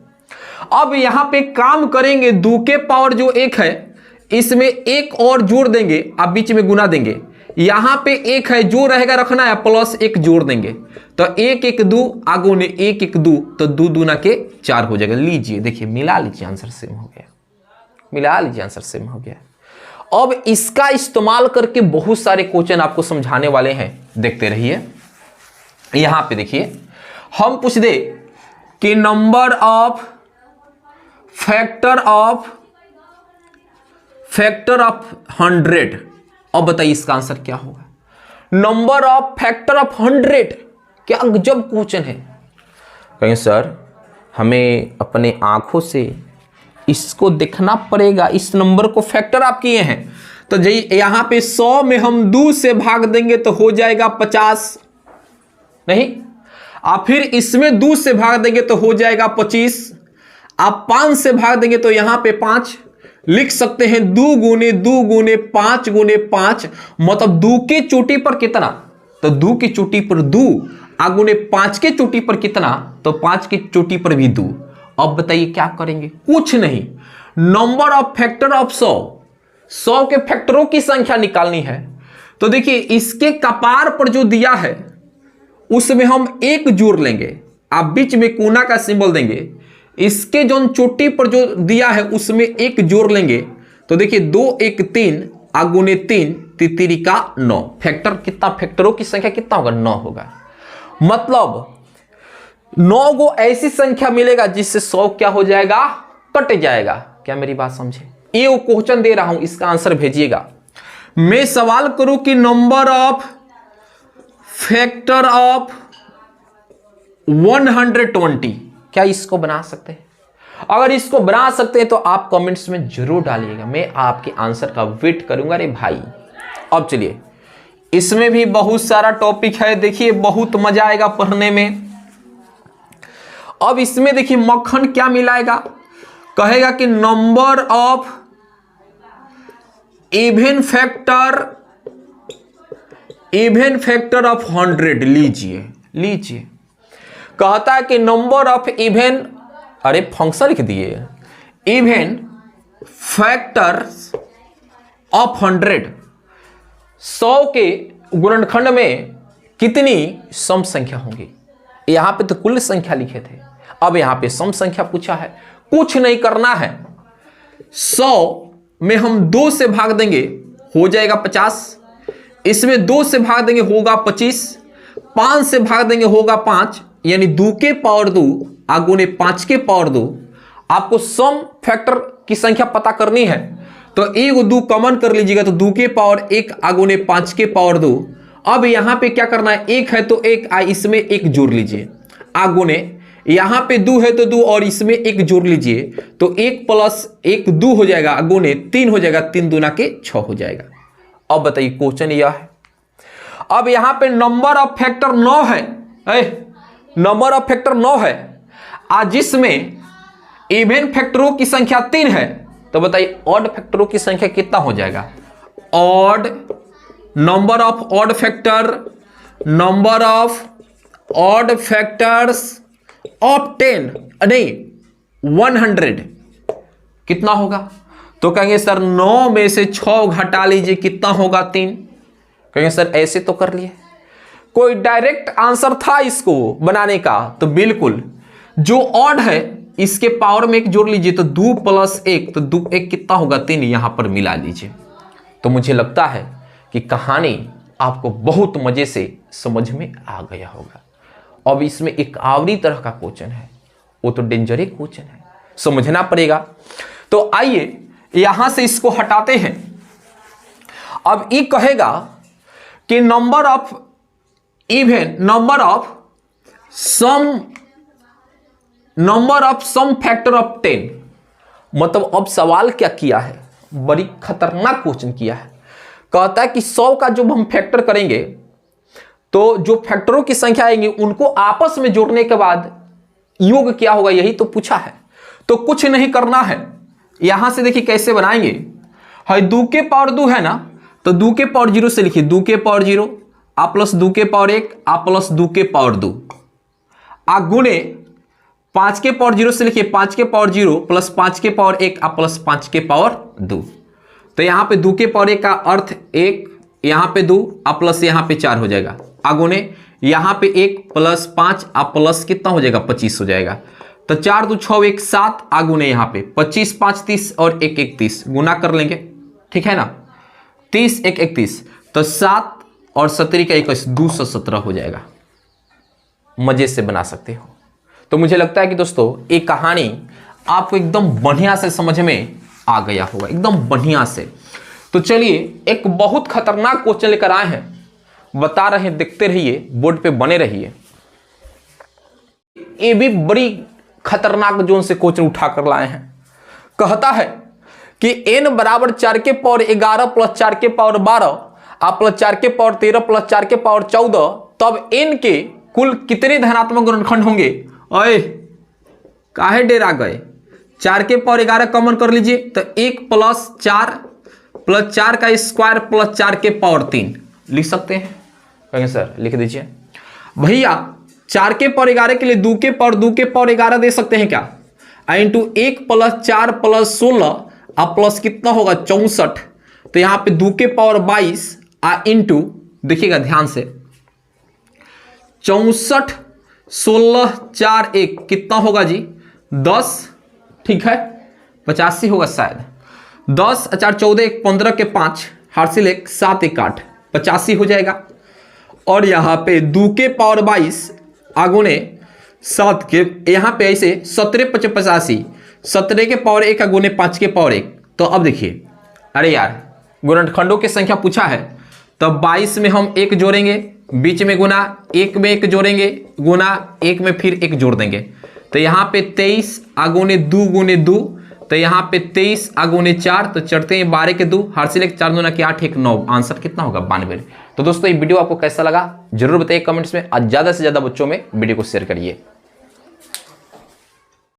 अब यहां पे काम करेंगे, 2 के पावर जो 1 है इसमें 1 और जोड़ देंगे, आप बीच में गुना देंगे, यहां पे 1 है जो रहेगा रखना है, प्लस 1 जोड़ देंगे, तो 1, 1, 2, आगो ने 1, 1, 2, तो 2 दूना के 4 हो जाएगा। लीजिए देखिए, मिला लीजिए, आंसर सेम हो गया, मिला लीजिए, आंसर सेम हो गया। अब इसका इस्तेमाल करके बहुत सारे क्वेश्चन आपको समझाने वाले हैं, देखते रहिए। यहां पे देखिए, हम पूछ दे कि नंबर ऑफ फैक्टर ऑफ 100, अब बताइए इसका आंसर क्या होगा। नंबर ऑफ फैक्टर ऑफ 100, क्या गजब क्वेश्चन है। कहीं सर हमें अपने आंखों से इसको देखना पड़ेगा, इस नंबर को फैक्टर आप किए हैं, तो यहां पे 100 में हम 2 से भाग देंगे तो हो जाएगा 50, नहीं, आप फिर इसमें 2 से भाग देंगे तो हो जाएगा 25, आप 5 से भाग देंगे तो यहां पे 5 लिख सकते हैं, 2 गुने 2 गुने 5 गुने 5, मतलब 2 के चोटी पर कितना, तो 2 की चोटी पर 2, आगुने 5 के चोटी पर कितना, तो 5 की चोटी पर भी 2। अब बताइए क्या करेंगे, कुछ नहीं, नंबर ऑफ फैक्टर ऑफ 100 के फैक्टरों की संख्या निकालनी है। तो देखिए इसके कपार पर जो दिया है उसमें हम 1 जोड़ लेंगे, आप बीच में कोना का सिंबल देंगे, इसके जो चोटी पर जो दिया है उसमें 1 जोड़ लेंगे, तो देखिए 2, 1, 3, आगुने 3, तितिरी का 9, फैक्टर कितना, फैक्टरों की संख्या कितना होगा, 9 होगा। मतलब 9 गो ऐसी संख्या मिलेगा जिससे 100 क्या हो जाएगा, कट जाएगा। क्या मेरी बात समझे? ये वो क्वेश्चन दे रहा हूं, इसका आंसर भेजिएगा। मैं सवाल करूं कि नंबर ऑफ फैक्टर ऑफ 120, क्या इसको बना सकते हैं? अगर इसको बना सकते हैं तो आप कमेंट्स में जरूर डालिएगा, मैं आपके आंसर का वेट करूंगा रे भाई। अब चलिए, इसमें भी बहुत सारा टॉपिक है, देखिए बहुत मजा आएगा पढ़ने में। अब इसमें देखिए मक्खन क्या मिलाएगा, कहेगा कि number of even factor of 100, लीजिए कहता है कि नंबर ऑफ इवन, अरे फंक्शन लिख दिए, इवन फैक्टर्स ऑफ 100 के गुणनखंड में कितनी सम संख्या होंगी। यहां पे तो कुल संख्या लिखे थे, अब यहां पे सम संख्या पूछा है, कुछ नहीं करना है। 100 में हम 2 से भाग देंगे, हो जाएगा 50। इसमें 2 से भाग देंगे, होगा 25। 5 से भाग देंगे, होगा 5, यानी 2 के पावर 2 आगुने 5 के पावर 2। आपको सम फैक्टर की संख्या पता करनी है, तो 1 2 कॉमन कर लीजिएगा, तो 2 के पावर 1 आगुने 5 के पावर 2। अब यहां पे क्या करना है, 1 है तो 1, इसमें 1 जोड़ लीजिए, आगुने यहां पे 2 है तो 2 और इसमें 1 जोड़ लीजिए, तो 1 + 1 2 हो जाएगा, आगुने 3 हो जाएगा, 3 दूना के 6 हो जाएगा। अब बताइए क्वेश्चन यह है। अब यहां पे नंबर ऑफ फैक्टर 9 है, नंबर ऑफ फैक्टर 9 है, आज जिसमें इवन फैक्टरों की संख्या 3 है, तो बताइए ऑड फैक्टरों की संख्या कितना हो जाएगा। Odd number of odd factor, number of odd factors of 10 नहीं 100 कितना होगा, तो कहेंगे सर 9 में से 6 घटा लीजिए, कितना होगा 3। कहेंगे सर ऐसे तो कर लिए, कोई डायरेक्ट आंसर था इसको बनाने का, तो बिल्कुल जो ऑड है इसके पावर में 1 जोड़ लीजिए, तो 2 + 1, तो 2 1 कितना होगा 3, यहां पर मिला लीजिए। तो मुझे लगता है कि कहानी आपको बहुत मजे से समझ में आ गया होगा। अब इसमें एक आवरी तरह का क्वेश्चन है, वो तो डेंजरस क्वेश्चन है, समझना पड़ेगा। तो आइए यहां से इसको हटाते हैं। अब ये कहेगा कि number of even number of सम फैक्टर ऑफ 10, मतलब अब सवाल क्या किया है, बड़ी खतरनाक क्वेश्चन किया है। कहता है कि 100 का जब हम फैक्टर करेंगे तो जो फैक्टरों की संख्या आएंगी उनको आपस में जोड़ने के बाद योग क्या होगा, यही तो पूछा है। तो कुछ नहीं करना है, यहां से देखिए कैसे बनाएंगे। है 2 के पावर 2 है ना, तो 2 के पावर 0 से लिखिए, 2 के पावर 0 आ प्लस 2 के पावर 1 आ प्लस 2 के पावर 2 आ गुणे 5 के पावर 0 से लिखिए, 5 के पावर 0 प्लस 5 के पावर 1 आ प्लस 5 के पावर 2। तो यहां पे 2 के पावर 1 का अर्थ 1, यहां पे 2 आ प्लस यहां पे 4 हो जाएगा, आगुने यहां पे 1 + 5 आ प्लस कितना हो जाएगा 25 हो जाएगा। तो 4 2 6 1 7, आगुने यहां पे 25 5 30 और 1 1 30, गुना कर लेंगे, ठीक है ना, 30 1 31, तो 7 और 17 का 21 217 हो जाएगा। मजे से बना सकते हो। तो मुझे लगता है कि दोस्तों ये कहानी आपको एकदम बढ़िया से समझ में आ गया होगा, एकदम बढ़िया से। तो चलिए एक बहुत खतरनाक क्वेश्चन लेकर आए हैं, बता रहे हैं, देखते रहिए, बोर्ड पे बने रहिए। ये भी बड़ी खतरनाक जोन से क्वेश्चन उठाकर लाए हैं। कहता है कि n = 4 के पावर 11 + 4 के पावर 12 आ प्लस 4 के पावर 13 प्लस 4 के पावर 14, तब n के कुल कितने धनात्मक गुणनखंड होंगे। ओए काहे डेरा गए, 4 के पावर 11 कॉमन कर लीजिए, तो 1 + 4 + 4 का स्क्वायर प्लस 4 के पावर 3 लिख सकते हैं। कहेंगे सर लिख दीजिए। भैया 4 के पावर 11 के लिए 2 के पावर 11 दे सकते हैं क्या, इंटू 1 + 4 + 16 आ प्लस कितना होगा 64, तो यहां पे 2 के पावर 22 आ इंटू, देखिएगा ध्यान से, 64 16 4 1 कितना होगा जी 10, ठीक है 85 होगा शायद, 10 4 14 1 15 के 5 हार्सिल 1 7 1 8 85 हो जाएगा। और यहाँ पे 2 के पावर 22 आगुने 7 के, यहाँ पे ऐसे 17 × 85, 17 के पावर 1 आगुने 5 के पावर 1। तो अब देखिए, अरे यार गुणनखंडों की संख्या पूछा है, तो 22 में हम 1 जोड़ेंगे, बीच में गुना 1 में 1 जोड़ेंगे, गुना 1 में फिर 1 जोड़ देंगे, तो यहाँ पे 23 आगुने 2 गुने 2, तो यहाँ पे 23 आगुने 4, तो चढ़ते हैं 12 के 2 हार्सिल 1 4 2 के 8 1 9, आंसर कितना होगा 92। तो दोस्तों ये वीडियो आपको कैसा लगा जरूर बताइए कमेंट्स में, आज ज्यादा से ज्यादा बच्चों में वीडियो को शेयर करिए।